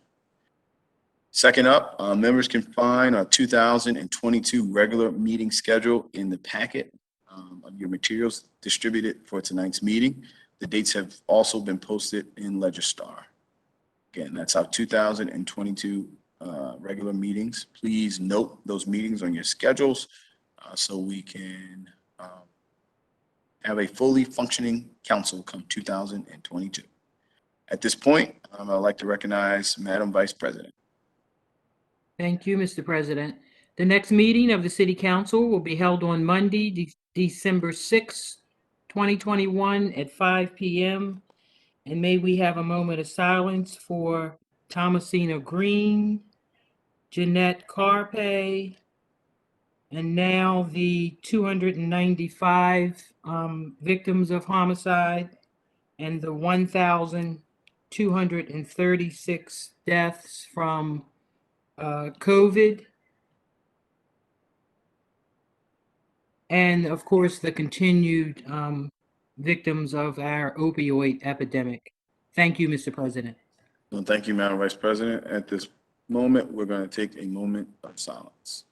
Second up, members can find our 2022 regular meeting schedule in the packet of your materials distributed for tonight's meeting. The dates have also been posted in Legistar. Again, that's our 2022 regular meetings. Please note those meetings on your schedules so we can have a fully functioning council come 2022. At this point, I'd like to recognize Madam Vice President.
Thank you, Mr. President. The next meeting of the City Council will be held on Monday, December 6, 2021 at 5 p.m. And may we have a moment of silence for Thomasina Green, Jeanette Carpe, and now the 295 victims of homicide and the 1,236 deaths from COVID. And of course, the continued victims of our opioid epidemic. Thank you, Mr. President.
Well, thank you, Madam Vice President. At this moment, we're going to take a moment of silence.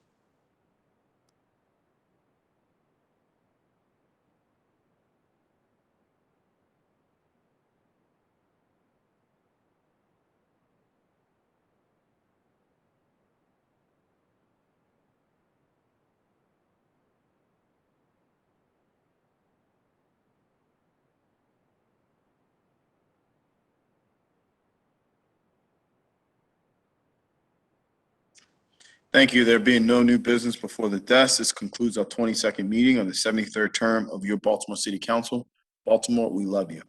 Thank you. There being no new business before the desk, this concludes our 22nd meeting of the 73rd term of your Baltimore City Council. Baltimore, we love you.